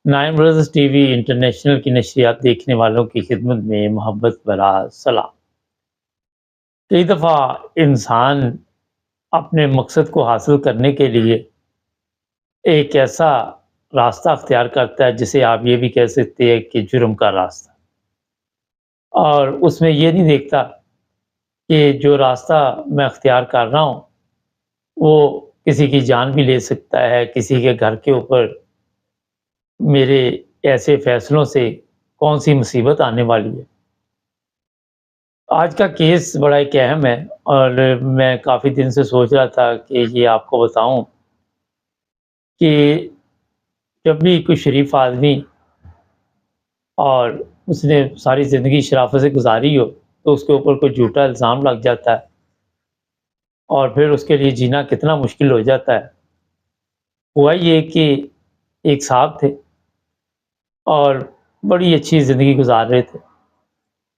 Nine brothers T V international کی نشریات دیکھنے والوں کی خدمت میں محبت بھرا سلام۔ کئی دفعہ انسان اپنے مقصد کو حاصل کرنے کے لیے ایک ایسا راستہ اختیار کرتا ہے جسے آپ یہ بھی کہہ سکتے ہیں کہ جرم کا راستہ، اور اس میں یہ نہیں دیکھتا کہ جو راستہ میں اختیار کر رہا ہوں وہ کسی کی جان بھی لے سکتا ہے، کسی کے گھر کے اوپر میرے ایسے فیصلوں سے کون سی مصیبت آنے والی ہے۔ آج کا کیس بڑا ایک اہم ہے، اور میں کافی دن سے سوچ رہا تھا کہ یہ آپ کو بتاؤں کہ جب بھی کوئی شریف آدمی اور اس نے ساری زندگی شرافت سے گزاری ہو تو اس کے اوپر کوئی جھوٹا الزام لگ جاتا ہے، اور پھر اس کے لیے جینا کتنا مشکل ہو جاتا ہے۔ ہوا یہ کہ ایک صاحب تھے اور بڑی اچھی زندگی گزار رہے تھے،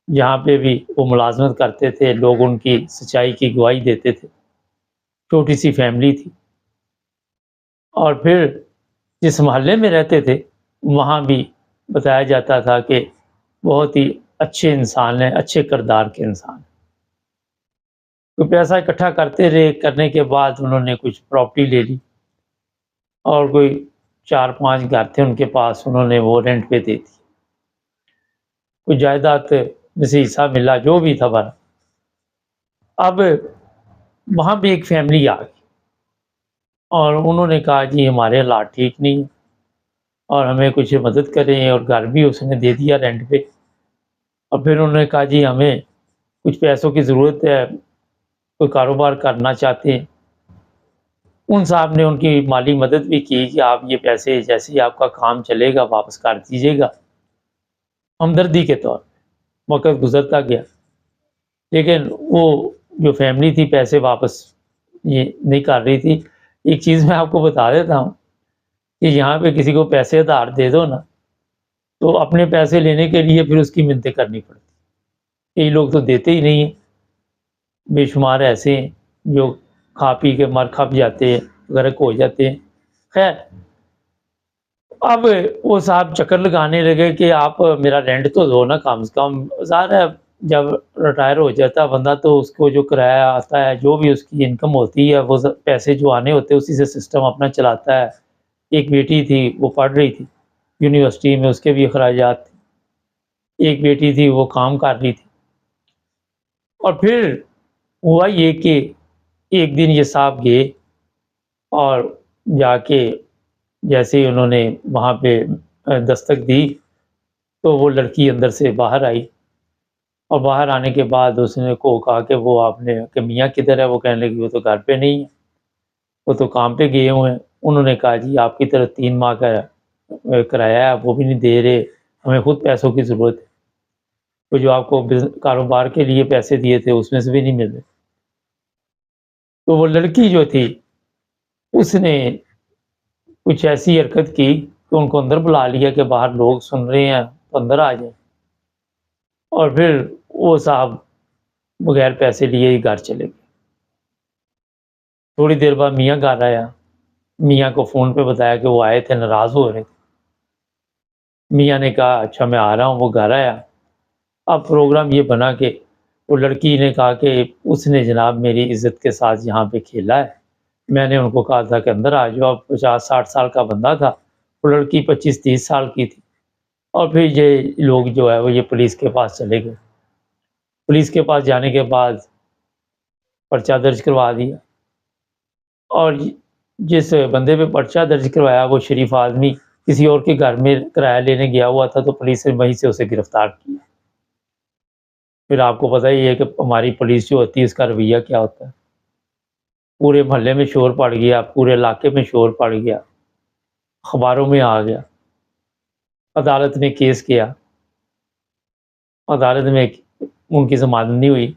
جہاں پہ بھی وہ ملازمت کرتے تھے لوگ ان کی سچائی کی گواہی دیتے تھے، چھوٹی سی فیملی تھی، اور پھر جس محلے میں رہتے تھے وہاں بھی بتایا جاتا تھا کہ بہت ہی اچھے انسان ہیں، اچھے کردار کے انسان ہیں۔ تو پیسہ اکٹھا کرتے رہے، کرنے کے بعد انہوں نے کچھ پراپرٹی لے لی، اور کوئی 4-5 گھر تھے ان کے پاس، انہوں نے وہ رینٹ پہ دے دی، کوئی جائیداد میں سے حصہ ملا جو بھی تھا بھرا۔ اب وہاں بھی ایک فیملی آ گئی اور انہوں نے کہا جی ہمارے حالات ٹھیک نہیں ہیں اور ہمیں کچھ مدد کریں، اور گھر بھی اس نے دے دیا رینٹ پہ، اور پھر انہوں نے کہا جی ہمیں کچھ پیسوں کی ضرورت ہے، کوئی کاروبار کرنا چاہتے ہیں۔ ان صاحب نے ان کی مالی مدد بھی کی کہ آپ یہ پیسے جیسے ہی آپ کا کام چلے گا واپس کر دیجیے گا، ہمدردی کے طور پہ۔ وقت گزرتا گیا لیکن وہ جو فیملی تھی پیسے واپس یہ نہیں کر رہی تھی۔ ایک چیز میں آپ کو بتا دیتا ہوں کہ یہاں پہ کسی کو پیسے ادھار دے دو نا تو اپنے پیسے لینے کے لیے پھر اس کی منتیں کرنی پڑتی۔ کئی لوگ تو دیتے ہی نہیں ہیں، بے شمار ایسے ہیں جو کھا پی کے مر کھپ جاتے ہیں، غرق ہو جاتے ہیں۔ خیر، اب وہ صاحب چکر لگانے لگے کہ آپ میرا رینٹ تو دو نا کم سے کم۔ ظاہر ہے جب ریٹائر ہو جاتا ہے بندہ تو اس کو جو کرایہ آتا ہے، جو بھی اس کی انکم ہوتی ہے، وہ پیسے جو آنے ہوتے ہیں اسی سے سسٹم اپنا چلاتا ہے۔ ایک بیٹی تھی وہ پڑھ رہی تھی یونیورسٹی میں، اس کے بھی اخراجات تھے۔ ایک بیٹی تھی وہ کام کر رہی تھی، اور پھر ہوا یہ کہ ایک دن یہ صاحب گئے اور جا کے جیسے ہی انہوں نے وہاں پہ دستک دی تو وہ لڑکی اندر سے باہر آئی، اور باہر آنے کے بعد اس نے کو کہا کہ وہ آپ نے کہ میاں کدھر ہے؟ وہ کہنے لگی وہ تو گھر پہ نہیں ہے، وہ تو کام پہ گئے ہوئے ہیں۔ انہوں نے کہا جی آپ کی طرف 3 ماہ کا کرایہ ہے وہ بھی نہیں دے رہے، ہمیں خود پیسوں کی ضرورت ہے، وہ جو آپ کو کاروبار کے لیے پیسے دیے تھے اس میں سے بھی نہیں مل رہے۔ تو وہ لڑکی جو تھی اس نے کچھ ایسی حرکت کی کہ ان کو اندر بلا لیا کہ باہر لوگ سن رہے ہیں تو اندر آ جائیں، اور پھر وہ صاحب بغیر پیسے لیے ہی گھر چلے گئے۔ تھوڑی دیر بعد میاں گھر آیا، میاں کو فون پہ بتایا کہ وہ آئے تھے، ناراض ہو رہے تھے۔ میاں نے کہا اچھا میں آ رہا ہوں، وہ گھر آیا۔ اب پروگرام یہ بنا کہ وہ لڑکی نے کہا کہ اس نے جناب میری عزت کے ساتھ یہاں پہ کھیلا ہے، میں نے ان کو کہا تھا کہ اندر آ جاؤ۔ اب 50-60 سال کا بندہ تھا، وہ لڑکی 25-30 سال کی تھی، اور پھر یہ لوگ جو ہے وہ یہ پولیس کے پاس چلے گئے۔ پولیس کے پاس جانے کے بعد پرچہ درج کروا دیا، اور جس بندے پہ پرچہ درج کروایا وہ شریف آدمی کسی اور کے گھر میں کرایہ لینے گیا ہوا تھا، تو پولیس نے وہیں سے اسے گرفتار کیا۔ پھر آپ کو پتہ ہی ہے کہ ہماری پولیس جو ہوتی ہے اس کا رویہ کیا ہوتا ہے۔ پورے محلے میں شور پڑ گیا، پورے علاقے میں شور پڑ گیا، اخباروں میں آ گیا، عدالت نے کیس کیا، عدالت میں ان کی ضمانت نہیں ہوئی۔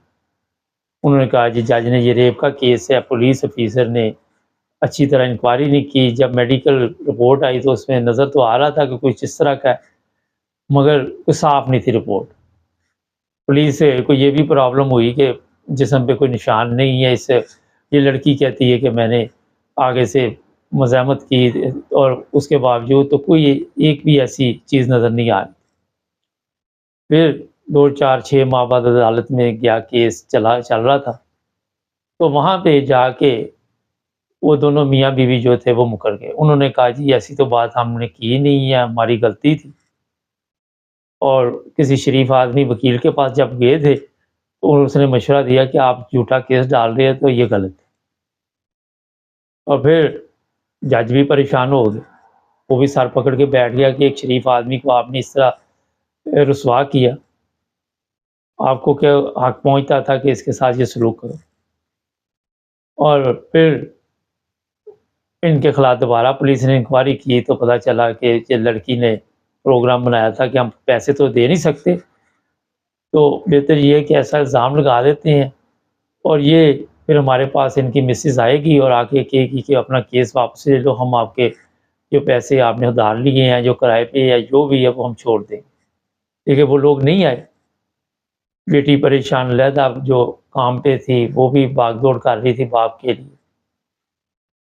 انہوں نے کہا جی جج نے یہ ریپ کا کیس ہے، پولیس آفیسر نے اچھی طرح انکوائری نہیں کی، جب میڈیکل رپورٹ آئی تو اس میں نظر تو آ رہا تھا کہ کچھ اس طرح کا ہے مگر کوئی صاف نہیں تھی رپورٹ۔ پولیس کو یہ بھی پرابلم ہوئی کہ جسم پہ کوئی نشان نہیں ہے، اس سے یہ لڑکی کہتی ہے کہ میں نے آگے سے مزاحمت کی اور اس کے باوجود تو کوئی ایک بھی ایسی چیز نظر نہیں آ رہی۔ پھر 2 4 6 ماہ بعد عدالت میں گیا، کیس چل رہا تھا، تو وہاں پہ جا کے وہ دونوں میاں بیوی جو تھے وہ مکر گئے۔ انہوں نے کہا جی ایسی تو بات ہم نے کی نہیں ہے، ہماری غلطی تھی۔ اور کسی شریف آدمی وکیل کے پاس جب گئے تھے تو اس نے مشورہ دیا کہ آپ جھوٹا کیس ڈال رہے ہیں تو یہ غلط ہے۔ اور پھر جج بھی پریشان ہو گئے، وہ بھی سر پکڑ کے بیٹھ گیا کہ ایک شریف آدمی کو آپ نے اس طرح رسوا کیا، آپ کو کیا حق پہنچتا تھا کہ اس کے ساتھ یہ سلوک کرو۔ اور پھر ان کے خلاف دوبارہ پولیس نے انکوائری کی تو پتہ چلا کہ یہ لڑکی نے پروگرام بنایا تھا کہ ہم پیسے تو دے نہیں سکتے، تو بہتر یہ ہے کہ ایسا الزام لگا دیتے ہیں، اور یہ پھر ہمارے پاس ان کی مسز آئے گی اور آ کے کہے گی کہ اپنا کیس واپس لے لو، ہم آپ کے جو پیسے آپ نے ادھار لیے ہیں، جو کرائے پہ یا جو بھی ہے وہ ہم چھوڑ دیں۔ لیکن وہ لوگ نہیں آئے، بیٹی پریشان علیحدہ جو کام پہ تھی وہ بھی بھاگ دوڑ کر رہی تھی باپ کے لیے،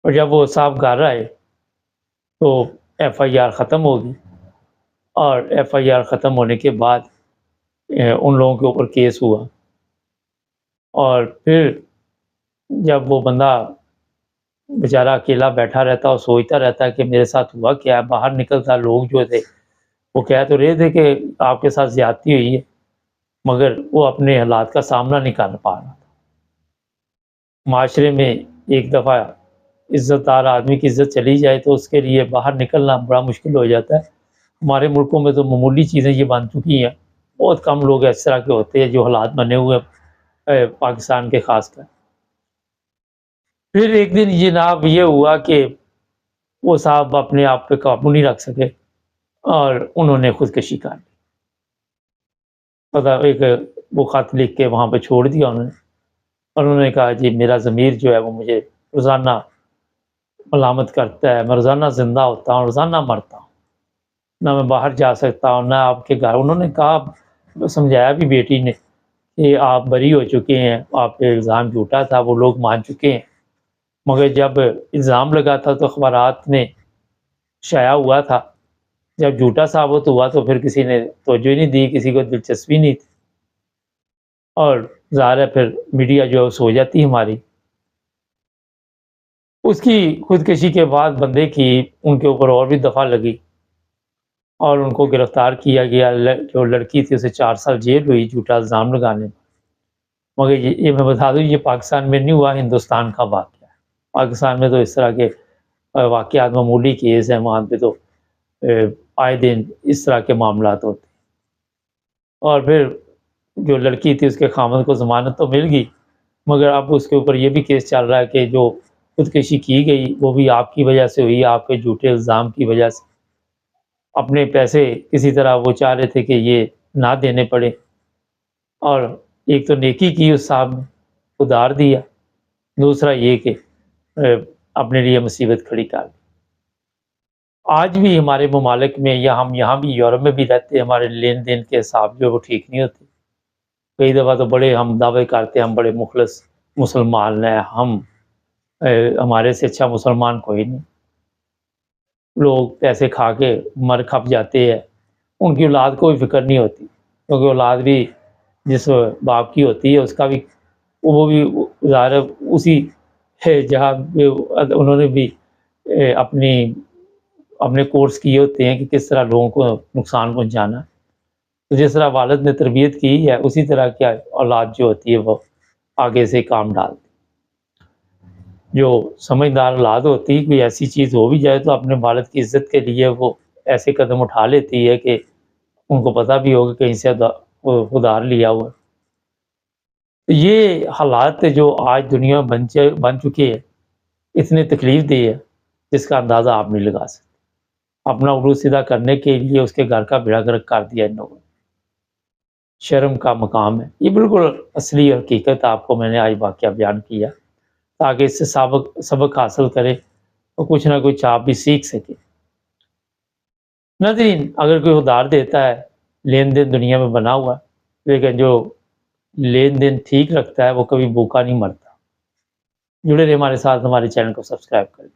اور جب وہ صاحب گھر آئے تو ایف آئی آر ختم ہوگی، اور ایف آئی آر ختم ہونے کے بعد ان لوگوں کے اوپر کیس ہوا۔ اور پھر جب وہ بندہ بیچارہ اکیلا بیٹھا رہتا اور سوچتا رہتا کہ میرے ساتھ ہوا کیا ہے، باہر نکلتا لوگ جو تھے وہ کہہ تو رہے تھے کہ آپ کے ساتھ زیادتی ہوئی ہے، مگر وہ اپنے حالات کا سامنا نہیں کر پا رہا تھا۔ معاشرے میں ایک دفعہ عزت دار آدمی کی عزت چلی جائے تو اس کے لیے باہر نکلنا بڑا مشکل ہو جاتا ہے۔ ہمارے ملکوں میں تو معمولی چیزیں یہ بن چکی ہیں، بہت کم لوگ اس طرح کے ہوتے ہیں جو حالات بنے ہوئے پاکستان کے خاص کر۔ پھر ایک دن جناب یہ ہوا کہ وہ صاحب اپنے آپ پہ قابو نہیں رکھ سکے اور انہوں نے خودکشی کر لی۔ پتہ ایک وہ خط لکھ کے وہاں پہ چھوڑ دیا انہوں نے، اور انہوں نے کہا جی میرا ضمیر جو ہے وہ مجھے روزانہ ملامت کرتا ہے، میں روزانہ زندہ ہوتا ہوں، روزانہ مرتا ہوں، نہ میں باہر جا سکتا ہوں، نہ آپ کے گھر۔ انہوں نے کہا، سمجھایا بھی بیٹی نے کہ آپ بری ہو چکے ہیں، آپ پہ الزام جھوٹا تھا، وہ لوگ مان چکے ہیں، مگر جب الزام لگا تھا تو اخبارات میں شائع ہوا تھا، جب جھوٹا ثابت ہوا تو پھر کسی نے توجہ نہیں دی، کسی کو دلچسپی نہیں تھی، اور ظاہر ہے پھر میڈیا جو ہے سو جاتی ہماری۔ اس کی خودکشی کے بعد بندے کی ان کے اوپر اور بھی دفعہ لگی اور ان کو گرفتار کیا گیا۔ جو لڑکی تھی اسے 4 سال جیل ہوئی جھوٹا الزام لگانے میں۔ مگر یہ میں بتا دوں یہ پاکستان میں نہیں ہوا، ہندوستان کا واقعہ ہے۔ پاکستان میں تو اس طرح کے واقعات معمولی کیس ہیں، وہاں پہ تو آئے دن اس طرح کے معاملات ہوتے ہیں۔ اور پھر جو لڑکی تھی اس کے خامد کو ضمانت تو مل گئی، مگر اب اس کے اوپر یہ بھی کیس چل رہا ہے کہ جو خودکشی کی گئی وہ بھی آپ کی وجہ سے ہوئی، آپ کے جھوٹے الزام کی وجہ سے۔ اپنے پیسے کسی طرح وہ چاہ رہے تھے کہ یہ نہ دینے پڑے، اور ایک تو نیکی کی اس صاحب نے، ادھار دیا، دوسرا یہ کہ اپنے لیے مصیبت کھڑی کر دی۔ آج بھی ہمارے ممالک میں یا ہم یہاں بھی یورپ میں بھی رہتے ہیں، ہمارے لین دین کے حساب جو وہ ٹھیک نہیں ہوتے۔ کئی دفعہ تو بڑے ہم دعوے کرتے ہیں ہم بڑے مخلص مسلمان ہیں، ہم ہمارے سے اچھا مسلمان کوئی نہیں۔ لوگ پیسے کھا کے مر کھپ جاتے ہیں، ان کی اولاد کو بھی فکر نہیں ہوتی، کیونکہ اولاد بھی جس باپ کی ہوتی ہے اس کا بھی وہ بھی ظاہر ہے اسی جہاں انہوں نے بھی اپنے کورس کیے ہوتے ہیں کہ کس طرح لوگوں کو نقصان پہنچانا۔ تو جس طرح والد نے تربیت کی ہے اسی طرح کیا اولاد جو ہوتی ہے وہ آگے سے کام ڈالتی۔ جو سمجھدار اولاد ہوتی ہے کوئی ایسی چیز ہو بھی جائے تو اپنے والد کی عزت کے لیے وہ ایسے قدم اٹھا لیتی ہے کہ ان کو پتہ بھی ہوگا کہیں سے ادھار لیا ہوا۔ یہ حالات جو آج دنیا میں بن چکے ہیں اتنے تکلیف دہ ہے جس کا اندازہ آپ نہیں لگا سکتے۔ اپنا عروج سیدھا کرنے کے لیے اس کے گھر کا بیڑا گرک کر دیا ان لوگوں نے۔ شرم کا مقام ہے۔ یہ بالکل اصلی حقیقت آپ کو میں نے آج واقعہ بیان کیا تاکہ اس سے سبق حاصل کرے اور کچھ نہ کچھ آپ بھی سیکھ سکے۔ ناظرین، اگر کوئی ادھار دیتا ہے، لین دین دنیا میں بنا ہوا ہے، لیکن جو لین دین ٹھیک رکھتا ہے وہ کبھی بھوکا نہیں مرتا۔ جڑے رہے ہمارے ساتھ، ہمارے چینل کو سبسکرائب کریں۔